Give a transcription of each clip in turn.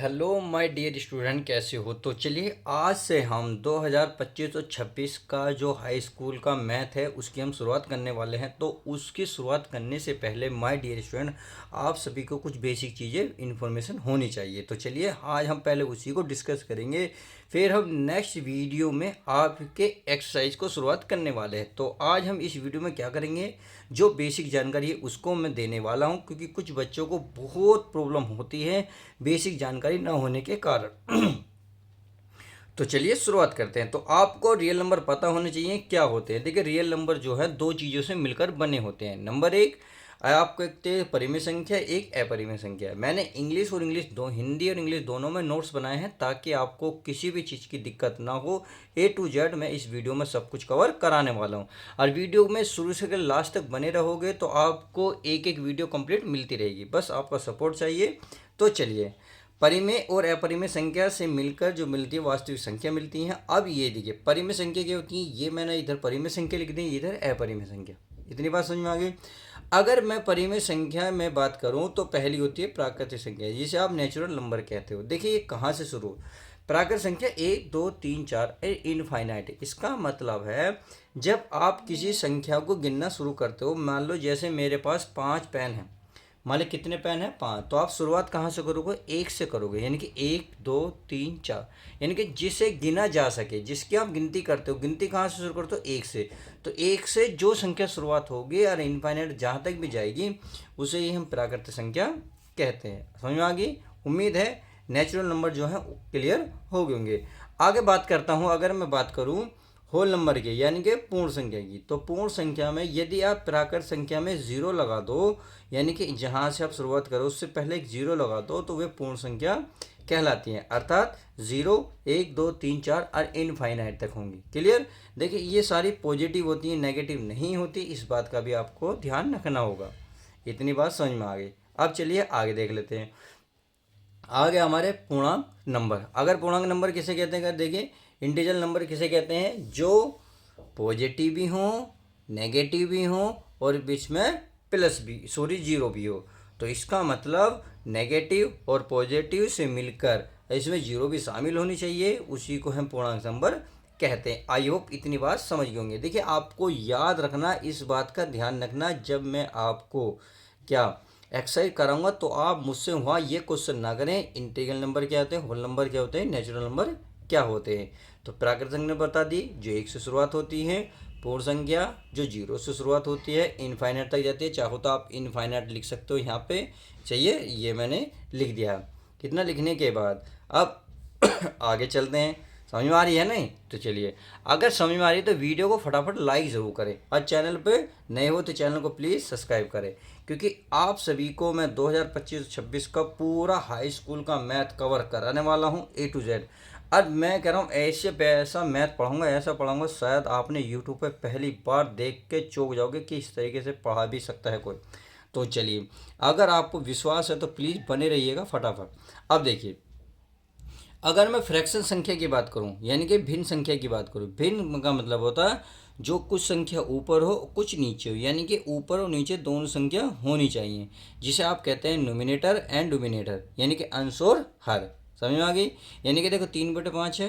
Hello my dear student, कैसे हो। तो चलिए आज से हम 2025 और 26 का जो हाई स्कूल का मैथ है उसकी हम शुरुआत करने वाले हैं। तो उसकी शुरुआत करने से पहले माय डियर स्टूडेंट, आप सभी को कुछ बेसिक चीज़ें इन्फॉर्मेशन होनी चाहिए। तो चलिए आज हम पहले उसी को डिस्कस करेंगे, फिर हम नेक्स्ट वीडियो में आपके एक्सरसाइज को शुरुआत करने वाले हैं। तो आज हम इस वीडियो में क्या करेंगे, जो बेसिक जानकारी है उसको मैं देने वाला हूं, क्योंकि कुछ बच्चों को बहुत प्रॉब्लम होती है बेसिक जानकारी न होने के कारण। तो चलिए शुरुआत करते हैं। तो आपको रियल नंबर पता होने चाहिए क्या होते हैं। देखिए, रियल नंबर जो है दो चीज़ों से मिलकर बने होते हैं। नंबर एक, आपको एक परिमेय संख्या, एक अपरिमेय संख्या। मैंने इंग्लिश और इंग्लिश दो हिंदी और इंग्लिश दोनों में नोट्स बनाए हैं ताकि आपको किसी भी चीज़ की दिक्कत ना हो। A to Z मैं इस वीडियो में सब कुछ कवर कराने वाला हूँ, और वीडियो में शुरू से लेकर लास्ट तक बने रहोगे तो आपको एक एक वीडियो कंप्लीट मिलती रहेगी। बस आपका सपोर्ट चाहिए। तो चलिए, परिमेय और अपरिमेय संख्या से मिलकर जो मिलती है वास्तविक संख्या मिलती है। अब ये देखिए, परिमेय संख्या क्या होती है, ये मैंने इधर परिमेय संख्या लिख दी, इधर अपरिमेय संख्या। इतनी बात समझ में आ गई। अगर मैं परिमेय संख्या में बात करूं तो पहली होती है प्राकृतिक संख्या, जिसे आप नेचुरल नंबर कहते हो। देखिए ये कहाँ से शुरू, प्राकृतिक संख्या 1 2 3 4 इनफाइनाइट। इसका मतलब है जब आप किसी संख्या को गिनना शुरू करते हो, मान लो जैसे मेरे पास 5 पेन हैं, मान लो कितने पेन है 5, तो आप शुरुआत कहाँ से करोगे, 1 से करोगे, यानी कि 1 2 3 4, यानी कि जिसे गिना जा सके, जिसकी आप गिनती करते हो। गिनती कहाँ से शुरू करते हो, 1 से। तो 1 से जो संख्या शुरुआत होगी और इनफाइनाइट जहाँ तक भी जाएगी उसे ही हम प्राकृतिक संख्या कहते हैं। समझ में आ गई। उम्मीद है नेचुरल नंबर जो है क्लियर हो गए होंगे। आगे बात करता हूँ, अगर मैं बात करूँ होल नंबर के यानी कि पूर्ण संख्या की, तो पूर्ण संख्या में यदि आप प्राकृत संख्या में जीरो लगा दो, यानी कि जहां से आप शुरुआत करो उससे पहले एक जीरो लगा दो, तो वे पूर्ण संख्या कहलाती हैं। अर्थात 0 1 2 3 4 और इनफाइनाइट तक होंगी। क्लियर। देखिए ये सारी पॉजिटिव होती हैं, नेगेटिव नहीं होती, इस बात का भी आपको ध्यान रखना होगा। इतनी बात समझ में आ गई। अब चलिए आगे देख लेते हैं। आगे हमारे पूर्णांक नंबर। अगर पूर्णांक नंबर किसे कहते हैं, देखिए इंटीजर नंबर किसे कहते हैं, जो पॉजिटिव भी हो, नेगेटिव भी हो और बीच में प्लस भी, सॉरी जीरो भी हो। तो इसका मतलब नेगेटिव और पॉजिटिव से मिलकर इसमें जीरो भी शामिल होनी चाहिए, उसी को हम पूर्णांक नंबर कहते हैं। आई होप इतनी बात समझ गए होंगे। देखिए आपको याद रखना, इस बात का ध्यान रखना, जब मैं आपको क्या एक्सरसाइज कराऊंगा तो आप मुझसे वहाँ ये क्वेश्चन ना करें इंटीग्रल नंबर क्या होते हैं, होल नंबर क्या होते हैं, नेचुरल नंबर क्या होते हैं। तो प्राकृतिक संख्या बता दी जो 1 से शुरुआत होती है, पूर्ण संख्या जो 0 से शुरुआत होती है, इनफाइनाइट तक जाती है। चाहो तो आप इनफाइनाइट लिख सकते हो यहाँ पे, चाहिए ये मैंने लिख दिया। कितना लिखने के बाद अब आगे चलते हैं। समझ में आ रही है नहीं, तो चलिए अगर समझ में आ रही है तो वीडियो को फटाफट लाइक ज़रूर करें, और चैनल पे नए हो तो चैनल को प्लीज़ सब्सक्राइब करें, क्योंकि आप सभी को मैं 2025-26 का पूरा हाई स्कूल का मैथ कवर कराने वाला हूँ A to Z। अब मैं कह रहा हूँ ऐसे ऐसा मैथ पढ़ाऊँगा, ऐसा पढ़ाऊँगा शायद आपने यूट्यूब पे पहली बार देख के चौंक जाओगे कि इस तरीके से पढ़ा भी सकता है कोई। तो चलिए अगर आपको विश्वास है तो प्लीज़ बने रहिएगा फटाफट। अब देखिए, अगर मैं फ्रैक्शन संख्या की बात करूं यानी कि भिन्न संख्या की बात करूं, भिन्न का मतलब होता है जो कुछ संख्या ऊपर हो कुछ नीचे हो, यानी कि ऊपर और नीचे दोनों संख्या होनी चाहिए, जिसे आप कहते हैं नोमिनेटर एंड डोमिनेटर, यानी कि अंश और हर। समझ में आ गई। यानी कि देखो 3/5 है,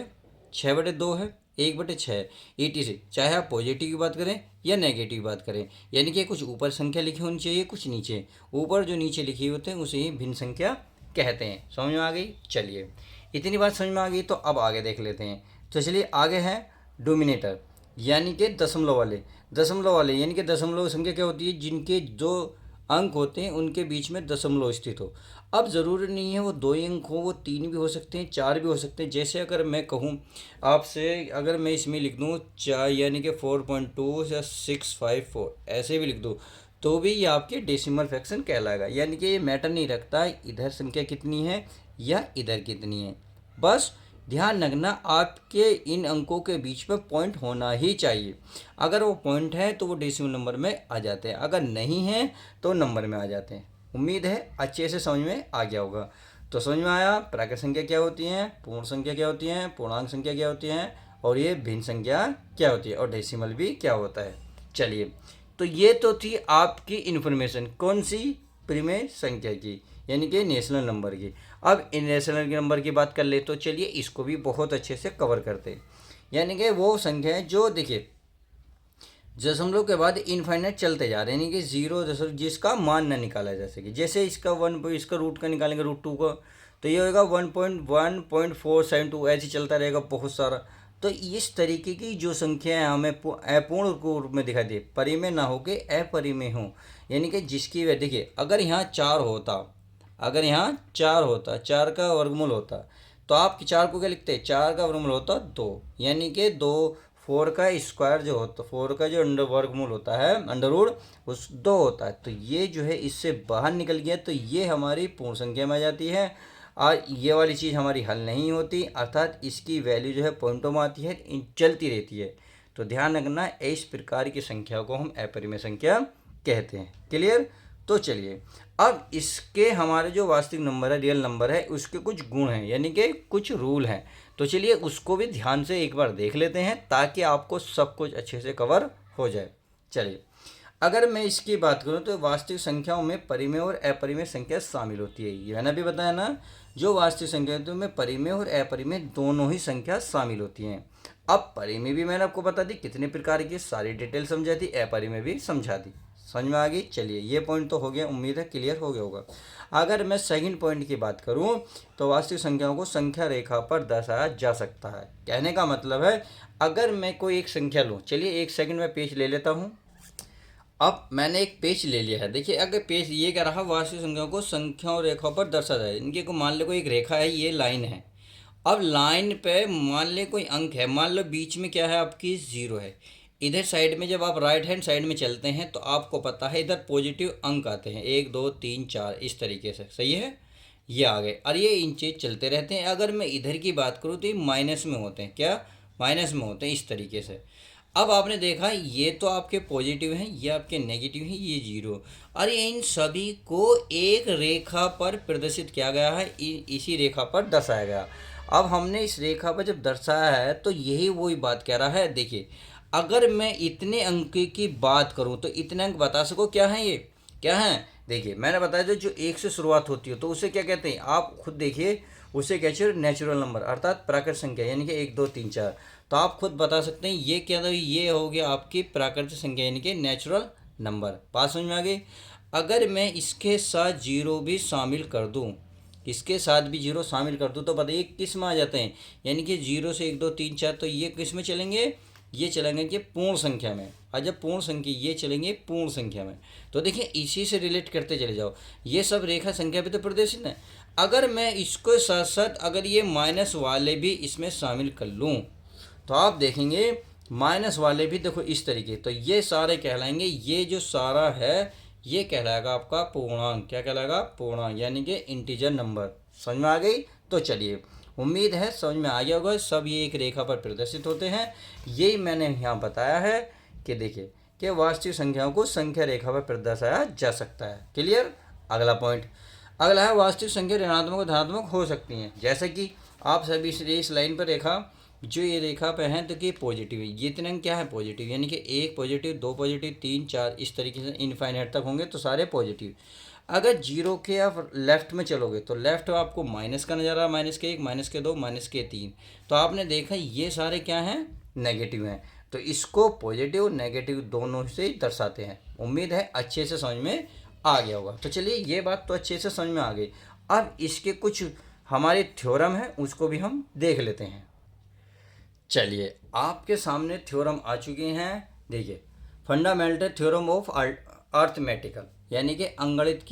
6/2 है, 1/6 ETC, चाहे आप पॉजिटिव की बात करें या नेगेटिव की बात करें, यानी कि कुछ ऊपर संख्या लिखी होनी चाहिए कुछ नीचे, ऊपर जो नीचे लिखी होते हैं उसे ही भिन्न संख्या कहते हैं। समझ में आ गई। चलिए इतनी बात समझ में आ गई, तो अब आगे देख लेते हैं। तो चलिए आगे है डोमिनेटर, यानी कि दशमलव वाले। दशमलव वाले यानी कि दशमलव संख्या क्या होती है, जिनके जो अंक होते हैं उनके बीच में दशमलव स्थित हो। अब ज़रूरी नहीं है वो 2 ही अंक हो, वो 3 भी हो सकते हैं, 4 भी हो सकते हैं। जैसे अगर मैं कहूँ आपसे, अगर मैं इसमें लिख दूँ 4 यानी कि 4.2 या 654 ऐसे भी लिख दूँ, तो भी ये आपके डेसिमल फ्रैक्शन कहलाएगा। यानी कि ये मैटर नहीं रखता इधर संख्या कितनी है या इधर कितनी है, बस ध्यान रखना आपके इन अंकों के बीच में पॉइंट होना ही चाहिए। अगर वो पॉइंट है तो वो डेसिमल नंबर में आ जाते हैं, अगर नहीं है तो नंबर में आ जाते हैं। उम्मीद है अच्छे से समझ में आ गया होगा। तो समझ में आया प्राकृत संख्या क्या होती हैं, पूर्ण संख्या क्या होती हैं, पूर्णांक संख्या क्या होती हैं, और ये भिन्न संख्या क्या होती है, और डेसिमल भी क्या होता है। चलिए, तो ये तो थी आपकी इन्फॉर्मेशन कौन सी, परिमेय संख्या की, यानी कि नेशनल नंबर की। अब इरेशनल नंबर की बात कर ले तो चलिए इसको भी बहुत अच्छे से कवर करते हैं। यानी कि वो संख्या है जो देखिए दशमलव के बाद इनफाइनाइट चलते जा रहे हैं, यानी कि जीरो दशमलव जिसका मान ना निकाला जा सके। जैसे इसका इसका रूट का निकालेंगे रूट 2 का, तो ये होगा 1.1.472, ऐसे चलता रहेगा बहुत सारा। तो इस तरीके की जो संख्याएं हमें अपूर्ण रूप में दिखाई दे, परिमेय ना हो के अपरिमेय हो, यानी कि जिसकी वह देखिए अगर यहाँ 4 होता, अगर यहाँ 4 होता, 4 का वर्गमूल होता, तो आप 4 को क्या लिखते, 4 का वर्गमूल होता 2, यानी कि 2, 4 का स्क्वायर जो होता, 4 का जो अंडर वर्गमूल होता है अंडर रूट उस 2 होता है। तो ये जो है इससे बाहर निकल गया, तो ये हमारी पूर्ण संख्या में आ जाती है और ये वाली चीज़ हमारी हल नहीं होती, अर्थात इसकी वैल्यू जो है पॉइंटों में आती है, चलती रहती है। तो ध्यान रखना इस प्रकार की संख्या को हम अपरिमेय संख्या कहते हैं। क्लियर। तो चलिए अब इसके हमारे जो वास्तविक नंबर है, रियल नंबर है, उसके कुछ गुण हैं, यानी कि कुछ रूल हैं। तो चलिए उसको भी ध्यान से एक बार देख लेते हैं ताकि आपको सब कुछ अच्छे से कवर हो जाए। चलिए अगर मैं इसकी बात करूं तो वास्तविक संख्याओं में परिमेय और अपरिमेय संख्या शामिल होती है। ये मैंने भी बताया ना, जो वास्तविक संख्या तो में परिमेय और अपरिमेय दोनों ही संख्या शामिल होती हैं। अब परिमेय भी मैंने आपको बता दी कितने प्रकार की, सारी डिटेल समझा दी, अपरिमेय भी समझा दी। समझ में आ गई। चलिए ये पॉइंट तो हो गया, उम्मीद है क्लियर हो गया होगा। अगर मैं सेकंड पॉइंट की बात करूं तो वास्तविक संख्याओं को संख्या रेखा पर दर्शाया जा सकता है। कहने का मतलब है अगर मैं कोई एक संख्या लूं, चलिए एक सेकंड में पेज ले लेता हूं। अब मैंने एक पेज ले लिया है, देखिए अगर पेज ये कह रहा वास्तविक संख्याओं को संख्याओं रेखाओं पर दर्शाया जाए, इनके को मान लो कोई एक रेखा है, ये लाइन है। अब लाइन पे मान ले कोई अंक है, मान लो बीच में क्या है आपकी 0 है। इधर साइड में जब आप राइट हैंड साइड में चलते हैं तो आपको पता है इधर पॉजिटिव अंक आते हैं, 1 2 3 4 इस तरीके से, सही है, ये आ गए और ये इंचे चलते रहते हैं। अगर मैं इधर की बात करूँ तो ये माइनस में होते हैं, क्या माइनस में होते हैं इस तरीके से। अब आपने देखा ये तो आपके पॉजिटिव हैं, ये आपके नेगेटिव हैं, ये 0, और इन सभी को एक रेखा पर प्रदर्शित किया गया है, इसी रेखा पर दर्शाया गया। अब हमने इस रेखा पर जब दर्शाया है तो यही वही बात कह रहा है। देखिए अगर मैं इतने अंक की बात करूं तो इतने अंक बता सको क्या है, ये क्या है। देखिए मैंने बताया था जो 1 से शुरुआत होती है तो उसे क्या कहते हैं, आप खुद देखिए, उसे कहते हैं नेचुरल नंबर, अर्थात प्राकृतिक संख्या, यानी कि 1 2 3 4। तो आप खुद बता सकते हैं ये क्या था, ये हो गया आपकी प्राकृतिक संख्या यानी कि नेचुरल नंबर। बात समझ में आ गई। अगर मैं इसके साथ 0 भी शामिल कर दूं, इसके साथ भी 0 शामिल कर दूं तो बताइए किस में आ जाते हैं, यानी कि 0 से 1 2 3 4, तो ये किस में चलेंगे, ये चलेंगे कि पूर्ण संख्या में। और जब पूर्ण संख्या ये चलेंगे पूर्ण संख्या में, तो देखिए इसी से रिलेट करते चले जाओ, ये सब रेखा संख्या पे तो प्रदर्शित है। अगर मैं इसको साथ साथ अगर ये माइनस वाले भी इसमें शामिल कर लूँ तो आप देखेंगे माइनस वाले भी देखो इस तरीके, तो ये सारे कहलाएंगे, ये जो सारा है ये कहलाएगा आपका पूर्णांक। क्या कहलाएगा, पूर्णांक, यानी कि इंटीजर नंबर। समझ में आ गई। तो चलिए उम्मीद है समझ में आ गया होगा, सब ये एक रेखा पर प्रदर्शित होते हैं। यही मैंने यहाँ बताया है कि देखिए कि वास्तविक संख्याओं को संख्या रेखा पर प्रदर्शाया जा सकता है। क्लियर। अगला पॉइंट, अगला है वास्तविक संख्या ऋणात्मक और धनात्मक हो सकती हैं। जैसे कि आप सभी इस लाइन पर रेखा, जो ये रेखा पे हैं तो कि पॉजिटिव है, ये इतने क्या है पॉजिटिव, यानी कि 1 पॉजिटिव 2 पॉजिटिव 3 4 इस तरीके से इनफाइनाइट तक होंगे तो सारे पॉजिटिव। अगर 0 के आप लेफ्ट में चलोगे तो लेफ्ट आपको माइनस का नज़ारा, -1 -2 -3, तो आपने देखा ये सारे क्या हैं, नेगेटिव हैं। तो इसको पॉजिटिव नेगेटिव दोनों से दर्शाते हैं। उम्मीद है अच्छे से समझ में आ गया होगा। तो चलिए ये बात तो अच्छे से समझ में आ गई। अब इसके कुछ हमारे थ्योरम है उसको भी हम देख लेते हैं। चलिए आपके सामने थ्योरम आ चुके हैं। देखिए फंडामेंटल थ्योरम ऑफ अर्थमेटिकल, यानी कि अंगणित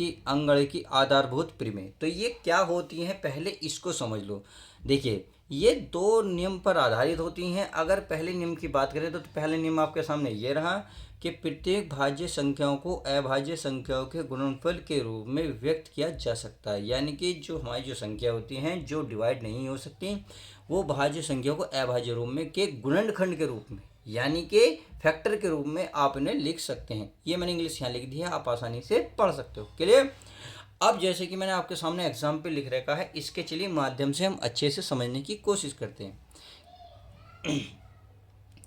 की आधारभूत प्रमेय। तो ये क्या होती हैं पहले इसको समझ लो। देखिए ये 2 नियम पर आधारित होती हैं। अगर पहले नियम की बात करें तो पहले नियम आपके सामने ये रहा कि प्रत्येक भाज्य संख्याओं को अभाज्य संख्याओं के गुणनफल के रूप में व्यक्त किया जा सकता है। यानी कि जो हमारी जो संख्या होती हैं जो डिवाइड नहीं हो सकती, वो भाज्य संख्या को अभाज्य रूप में के गुणनखंड के रूप में, यानी कि फैक्टर के रूप में आप इन्हें लिख सकते हैं। ये मैंने इंग्लिश यहाँ लिख दिया, आप आसानी से पढ़ सकते हो। क्लियर। अब जैसे कि मैंने आपके सामने एग्जाम्पल लिख रखा है, इसके चलिए माध्यम से हम अच्छे से समझने की कोशिश करते हैं।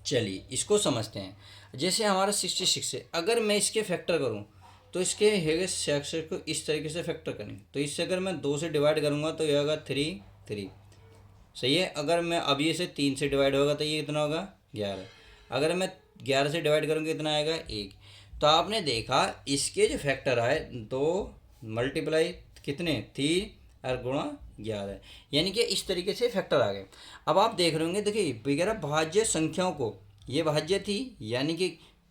चलिए इसको समझते हैं। जैसे हमारा 66 है, अगर मैं इसके फैक्टर करूं तो इसके हेगे सेक्शन को इस तरीके से फैक्टर करेंगे। तो इससे अगर मैं 2 से डिवाइड करूँगा तो ये होगा 3 3, सही है। अगर मैं अब ये से 3 से डिवाइड होगा तो ये कितना होगा 11। अगर मैं 11 से डिवाइड करूँगा कितना आएगा 1। तो आपने देखा इसके जो फैक्टर आए 2 मल्टीप्लाई कितने 3 और गुणा 11, यानी कि इस तरीके से फैक्टर आ गए। अब आप देख रहे होंगे, देखिए वगैरह भाज्य संख्याओं को, ये भाज्य थी यानी कि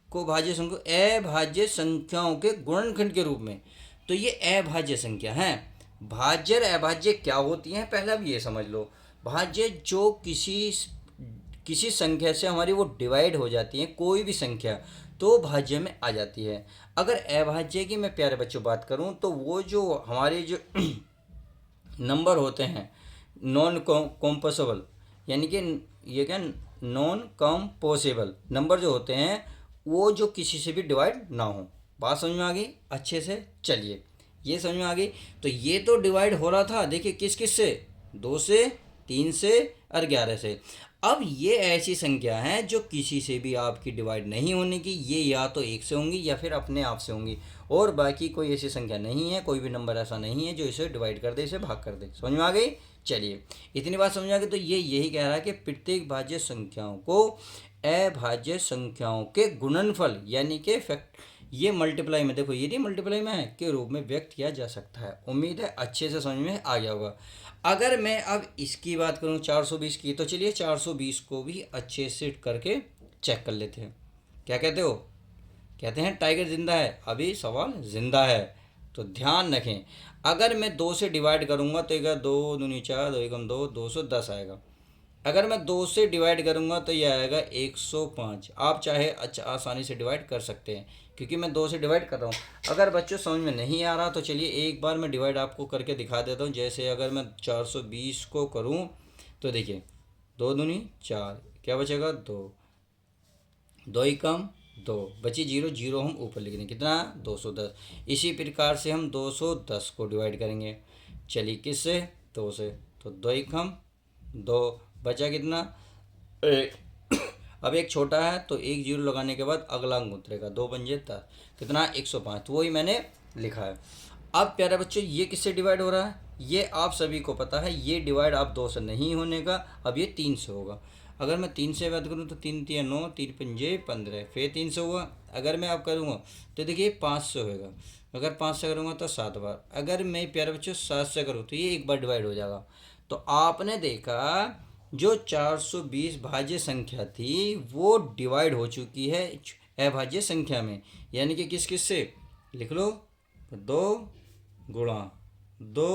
को भाज्य संख्या अभाज्य संख्याओं के गुणनखंड के रूप में, तो ये अभाज्य संख्या है। भाज्य और अभाज्य क्या होती हैं पहले अब ये समझ लो। भाज्य जो किसी संख्या से हमारी वो डिवाइड हो जाती है, कोई भी संख्या, तो भाज्य में आ जाती है। अगर अभाज्य की मैं प्यारे बच्चों बात करूं तो वो जो हमारे जो नंबर होते हैं नॉन कॉम्पोसेबल, यानी कि ये क्या नॉन कॉम्पोसेबल नंबर जो होते हैं वो जो किसी से भी डिवाइड ना हो। बात समझ में आ गई अच्छे से? चलिए ये समझ में आ गई। तो ये तो डिवाइड हो रहा था, देखिए किस किस से, 2 से, 3 से और 11 से। अब ये ऐसी संख्या है जो किसी से भी आपकी डिवाइड नहीं होने की, ये या तो 1 से होंगी या फिर अपने आप से होंगी, और बाकी कोई ऐसी संख्या नहीं है, कोई भी नंबर ऐसा नहीं है जो इसे डिवाइड कर दे, इसे भाग कर दे। समझ में आ गई? चलिए इतनी बात समझ आ गई। तो ये यही कह रहा है कि प्रत्येक भाज्य संख्याओं को अभाज्य संख्याओं के गुणनफल यानी कि फैक्ट, ये मल्टीप्लाई में, देखो ये मल्टीप्लाई में है, के रूप में व्यक्त किया जा सकता है। उम्मीद है अच्छे से समझ में आ गया होगा। अगर मैं अब इसकी बात करूं 420 की, तो चलिए 420 को भी अच्छे से करके चेक कर लेते हैं। क्या कहते हो? कहते हैं टाइगर जिंदा है, अभी सवाल जिंदा है, तो ध्यान रखें। अगर मैं 2 से डिवाइड करूंगा तो एक 2 दूनी 4, 2 एकम 2, 210 आएगा। अगर मैं 2 से डिवाइड करूंगा तो ये आएगा 105। आप चाहे अच्छा आसानी से डिवाइड कर सकते हैं क्योंकि मैं 2 से डिवाइड कर रहा हूँ। अगर बच्चों समझ में नहीं आ रहा तो चलिए एक बार मैं डिवाइड आपको करके दिखा देता हूँ। जैसे अगर मैं 420 को करूँ तो देखिए 2 दूनी 4, क्या बचेगा 2, 2 एकम 2, बची 0, 0 हम ऊपर लिख दें, कितना 210। इसी प्रकार से हम 210 को डिवाइड करेंगे, चलिए किससे 2 से, तो 2 एकम 2, बचा कितना 1। अब एक छोटा है तो 1 0 लगाने के बाद अगला अंक उतरेगा, 2 पंजे 10, कितना 105, तो वही मैंने लिखा है। अब प्यारे बच्चों ये किससे डिवाइड हो रहा है? ये आप सभी को पता है, ये डिवाइड आप 2 से नहीं होने का, अब ये 3 से होगा। अगर मैं 3 से बात करूँ तो 3 3 9, 3 पंजे 15, फिर 3 से हुआ। अगर मैं आप करूँगा तो देखिए 5 से होएगा, अगर 5 से करूँगा तो 7 बार। अगर मैं प्यारे बच्चों 7 से करूँ तो ये एक बार डिवाइड हो जाएगा। तो आपने देखा जो 420 भाज्य संख्या थी वो डिवाइड हो चुकी है अभाज्य संख्या में, यानी कि किस किस से, लिख लो 2 गुणा 2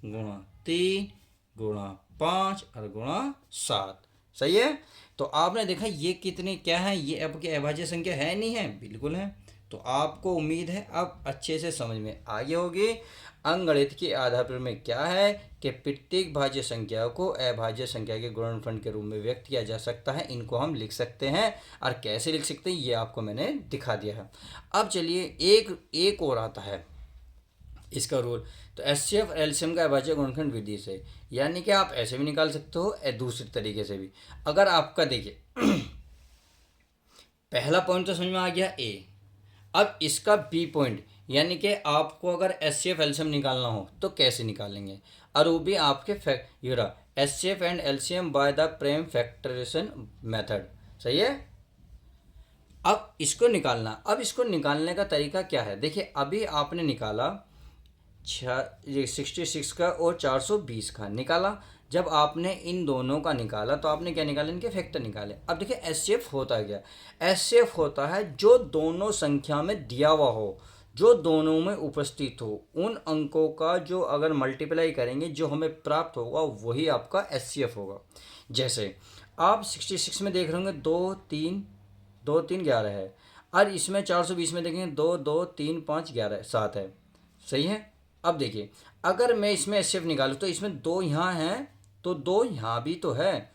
गुणा 3 गुणा 5 और गुणा 7। सही है? तो आपने देखा ये कितने क्या है, ये आपकी अभाज्य संख्या है नहीं है? बिल्कुल है। तो आपको उम्मीद है अब अच्छे से समझ में आ गई होगी अंकगणित के आधार पर में क्या है कि प्रत्येक भाज्य संख्या को अभाज्य संख्या के गुणनफल के रूप में व्यक्त किया जा सकता है। इनको हम लिख सकते हैं, और कैसे लिख सकते हैं ये आपको मैंने दिखा दिया है। अब चलिए एक और आता है इसका रूल। तो एचसीएफ एलसीएम का अभाज्य गुणनखंड विधि से, यानी कि आप ऐसे भी निकाल सकते हो दूसरे तरीके से भी। अगर आपका देखिए पहला पॉइंट तो समझ में आ गया ए। अब इसका बी पॉइंट, यानी कि आपको अगर एचसीएफ एलसीएम निकालना हो तो कैसे निकालेंगे, और वो भी आपके ये रहा HCF and LCM by the Prem factorisation method. सही है? अब इसको निकालना, अब इसको निकालने का तरीका क्या है, देखिए अभी आपने निकाला 66 का और 420 का निकाला। जब आपने इन दोनों का निकाला तो आपने क्या निकाला, इनके फैक्टर निकाले। अब देखिए एचसीएफ होता क्या, एचसीएफ होता है जो दोनों संख्या में दिया हुआ हो, जो दोनों में उपस्थित हो, उन अंकों का जो अगर मल्टीप्लाई करेंगे जो हमें प्राप्त होगा वही आपका एचसीएफ होगा। जैसे आप 66 में देख रहे होंगे 2 3 2 3 11 है, और इसमें 420 में देखेंगे 2 2 3 5 11 7 है। सही है? अब देखिए अगर मैं इसमें एचसीएफ निकालूँ तो इसमें 2 यहाँ हैं तो 2 यहाँ भी तो है,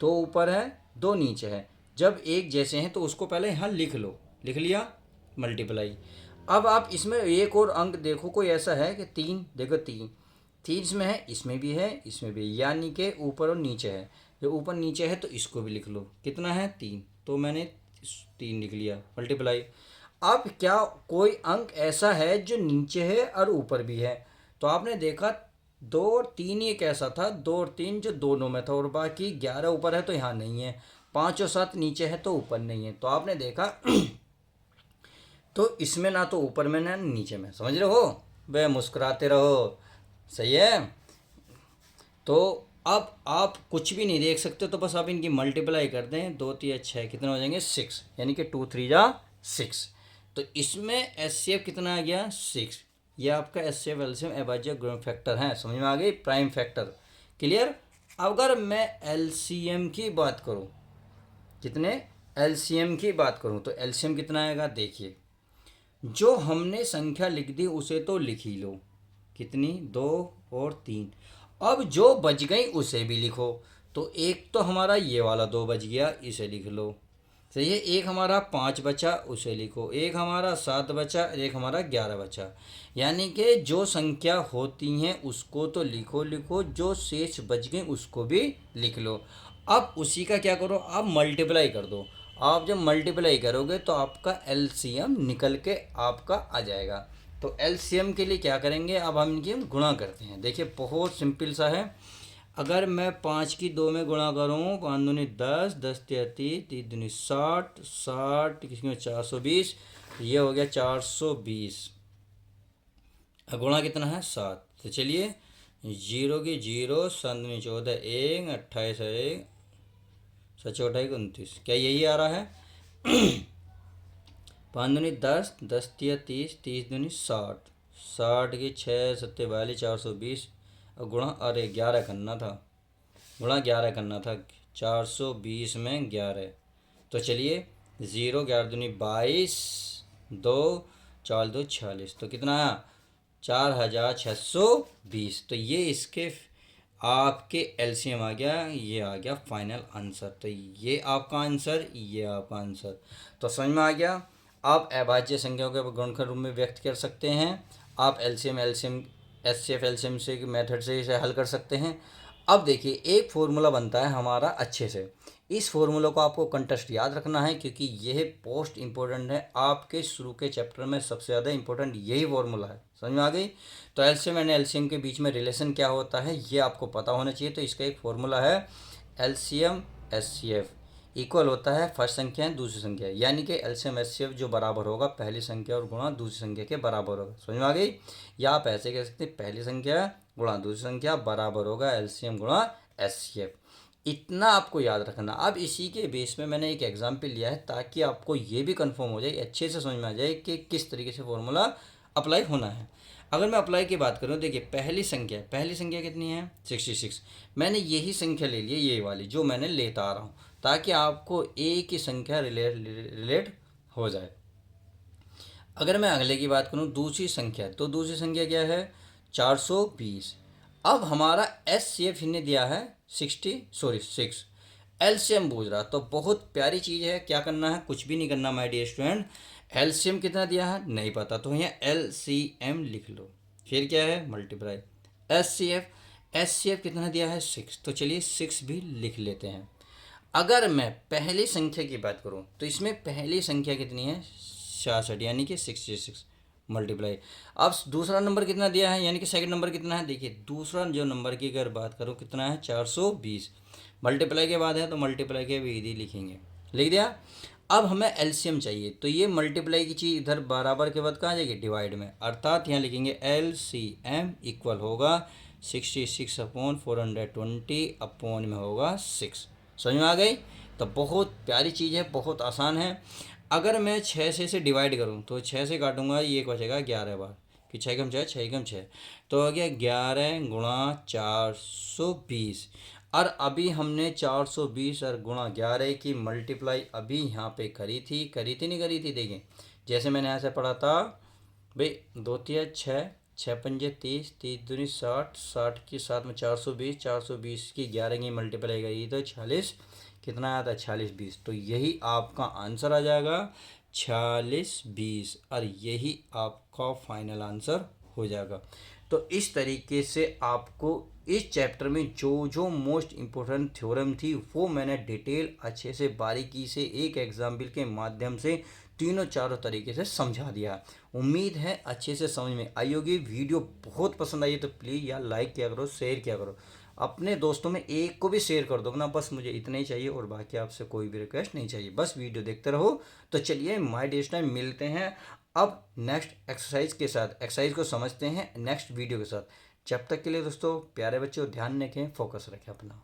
2 ऊपर है 2 नीचे है। जब एक जैसे हैं तो उसको पहले यहाँ लिख लो, लिख लिया मल्टीप्लाई। अब आप इसमें एक और अंक देखो, कोई ऐसा है कि 3, देखो 3 इसमें है, इसमें भी है, इसमें भी, यानी कि ऊपर और नीचे है। जो ऊपर नीचे है तो इसको भी लिख लो, कितना है 3, तो मैंने 3 लिख लिया मल्टीप्लाई। अब क्या कोई अंक ऐसा है जो नीचे है और ऊपर भी है? तो आपने देखा 2 और 3 ही एक ऐसा था, 2 और 3 जो दोनों में था, और बाकी 11 ऊपर है तो यहाँ नहीं है, 5 और 7 नीचे है तो ऊपर नहीं है। तो आपने देखा तो इसमें ना तो ऊपर में ना नीचे में, समझ रहे हो? बे मुस्कुराते रहो, सही है। तो अब आप कुछ भी नहीं देख सकते, तो बस आप इनकी मल्टीप्लाई कर दें, 2 3 6 कितने हो जाएंगे 6, यानी कि 2 3 जा 6। तो इसमें एच सी एफ कितना आ गया 6। ये आपका एच सी एफ एलसीएम अभाज्य गुणन फैक्टर है, समझ में आ गई, प्राइम फैक्टर, क्लियर। अगर मैं एलसीएम की बात करूं, कितने एलसीएम की बात करूं तो एलसीएम कितना आएगा, देखिए जो हमने संख्या लिख दी उसे तो लिख ही लो, कितनी 2 और 3। अब जो बच गई उसे भी लिखो, तो एक तो हमारा ये वाला 2 बच गया, इसे लिख लो, सही है। एक हमारा 5 बचा, उसे लिखो। एक हमारा 7 बचा, एक हमारा 11 बचा। यानी कि जो संख्या होती हैं उसको तो लिखो लिखो, जो शेष बच गई उसको भी लिख लो। अब उसी का क्या करो, आप मल्टीप्लाई कर दो। आप जब मल्टीप्लाई करोगे तो आपका एलसीएम निकल के आपका आ जाएगा। तो एलसीएम के लिए क्या करेंगे, अब हम इनकी गुणा करते हैं। देखिए बहुत सिंपल सा है। अगर मैं 5 की 2 में गुणा करूँ, 5 दूनी 10, 10 तिया 30, 30 दूनी 60, 60 किसी में 420, ये हो गया 420। अब गुणा कितना है 7। तो चलिए 0 की 0, 7 दूनी 14, 1, 28 है 1, 7 28 29, क्या यही आ रहा है? 5 दूनी 10, 10 तिया 30, 30 दूनी 60, 60 की 6 सत्ते 42, 420। और गुणा, अरे 11 करना था, गुणा 11 करना था, 420 में 11। तो चलिए 0, 11 दूनी 22, 2, 4 2 46, तो कितना आया 4620। तो ये इसके आपके एलसीएम आ गया, ये आ गया फाइनल आंसर। तो ये आपका आंसर, ये आपका आंसर। तो समझ में आ गया। आप अभाज्य संख्याओं के गुणनखंड रूप में व्यक्त कर सकते हैं। आप एलसीएम एलसीएम एचसीएफ एलसीएम से मेथड से इसे हल कर सकते हैं। अब देखिए एक फॉर्मूला बनता है हमारा अच्छे से। इस फॉर्मूला को आपको कंटेस्ट याद रखना है, क्योंकि यह पोस्ट इंपॉर्टेंट है। आपके शुरू के चैप्टर में सबसे ज़्यादा इंपॉर्टेंट यही फॉर्मूला है, समझ में आ गई। तो एलसीएम एंड एलसीएम के बीच में रिलेशन क्या होता है ये आपको पता होना चाहिए। तो इसका एक फॉर्मूला है, एलसीएम एचसीएफ इक्वल होता है फर्स्ट संख्या दूसरी संख्या, यानी कि एलसीएम एचसीएफ जो बराबर होगा पहली संख्या और गुणा दूसरी संख्या के बराबर होगा, समझ में आ गई। या आप ऐसे कह सकते हैं, पहली संख्या गुणा दूसरी संख्या बराबर होगा एलसीएम गुणा एचसीएफ। इतना आपको याद रखना। अब इसी के बेस में मैंने एक एग्जाम्पल लिया है, ताकि आपको ये भी कंफर्म हो जाए, अच्छे से समझ में आ जाए कि किस तरीके से फॉर्मूला अप्लाई होना है। अगर मैं अप्लाई की बात करूँ, देखिए पहली संख्या कितनी है 66। मैंने यही संख्या ले ली है, ये वाली जो मैंने लेता आ रहा हूँ, ताकि आपको एक ही संख्या रिलेट हो जाए। अगर मैं अगले की बात करूँ दूसरी संख्या, तो दूसरी संख्या क्या है 420। अब हमारा एस सी एफ ने दिया है 6। एलसीएम पूछ रहा, तो बहुत प्यारी चीज़ है। क्या करना है, कुछ भी नहीं करना माय डियर स्टूडेंट। एलसीएम कितना दिया है नहीं पता, तो यहाँ एलसीएम लिख लो, फिर क्या है मल्टीप्लाई एस सी एफ कितना दिया है 6, तो चलिए 6 भी लिख लेते हैं। अगर मैं पहली संख्या की बात करूं, तो इसमें पहली संख्या कितनी है 66, यानी कि 66 मल्टीप्लाई। अब दूसरा नंबर कितना दिया है, यानी कि सेकंड नंबर कितना है, देखिए दूसरा जो नंबर की अगर बात करूं कितना है 420। मल्टीप्लाई के बाद है तो मल्टीप्लाई के विधि लिखेंगे, लिख दिया। अब हमें एलसीएम चाहिए, तो ये मल्टीप्लाई की चीज़ इधर बराबर के बाद कहाँ जाएगी डिवाइड में, अर्थात यहाँ लिखेंगे एलसीएम इक्वल होगा 66 अपॉन 420 अपॉन में होगा 6। समझ में आ गई। तो बहुत प्यारी चीज़ है, बहुत आसान है। अगर मैं 6 से इसे डिवाइड करूँ, तो 6 से काटूंगा, ये एक बचेगा 11 बार, कि 6 कम 6 6 कम 6, तो हो गया 11 गुणा 420। और अभी हमने 420 और गुणा 11 की मल्टीप्लाई अभी यहाँ पे करी थी नहीं करी थी, देखें जैसे मैंने यहाँ से पढ़ा था भाई, 2 तिया 6, 6 पंजे 30, 30 दूनी 60, 60 की साथ में 420, 420 की 11 की मल्टीप्लाई करी तो 46, कितना आया था 4620। तो यही आपका आंसर आ जाएगा 4620, और यही आपका फाइनल आंसर हो जाएगा। तो इस तरीके से आपको इस चैप्टर में जो जो मोस्ट इम्पोर्टेंट थ्योरम थी वो मैंने डिटेल अच्छे से बारीकी से एक एग्जाम्पल के माध्यम से तीनों चारों तरीके से समझा दिया है। उम्मीद है अच्छे से समझ में आई होगी। वीडियो बहुत पसंद आई है तो प्लीज़ यार लाइक किया करो, शेयर किया करो, अपने दोस्तों में एक को भी शेयर कर दो ना, बस मुझे इतना ही चाहिए और बाकी आपसे कोई भी रिक्वेस्ट नहीं चाहिए, बस वीडियो देखते रहो। तो चलिए माय डियर स्टूडेंट मिलते हैं अब नेक्स्ट एक्सरसाइज के साथ, एक्सरसाइज को समझते हैं नेक्स्ट वीडियो के साथ। जब तक के लिए दोस्तों प्यारे बच्चों ध्यान रखें, फोकस रखें अपना।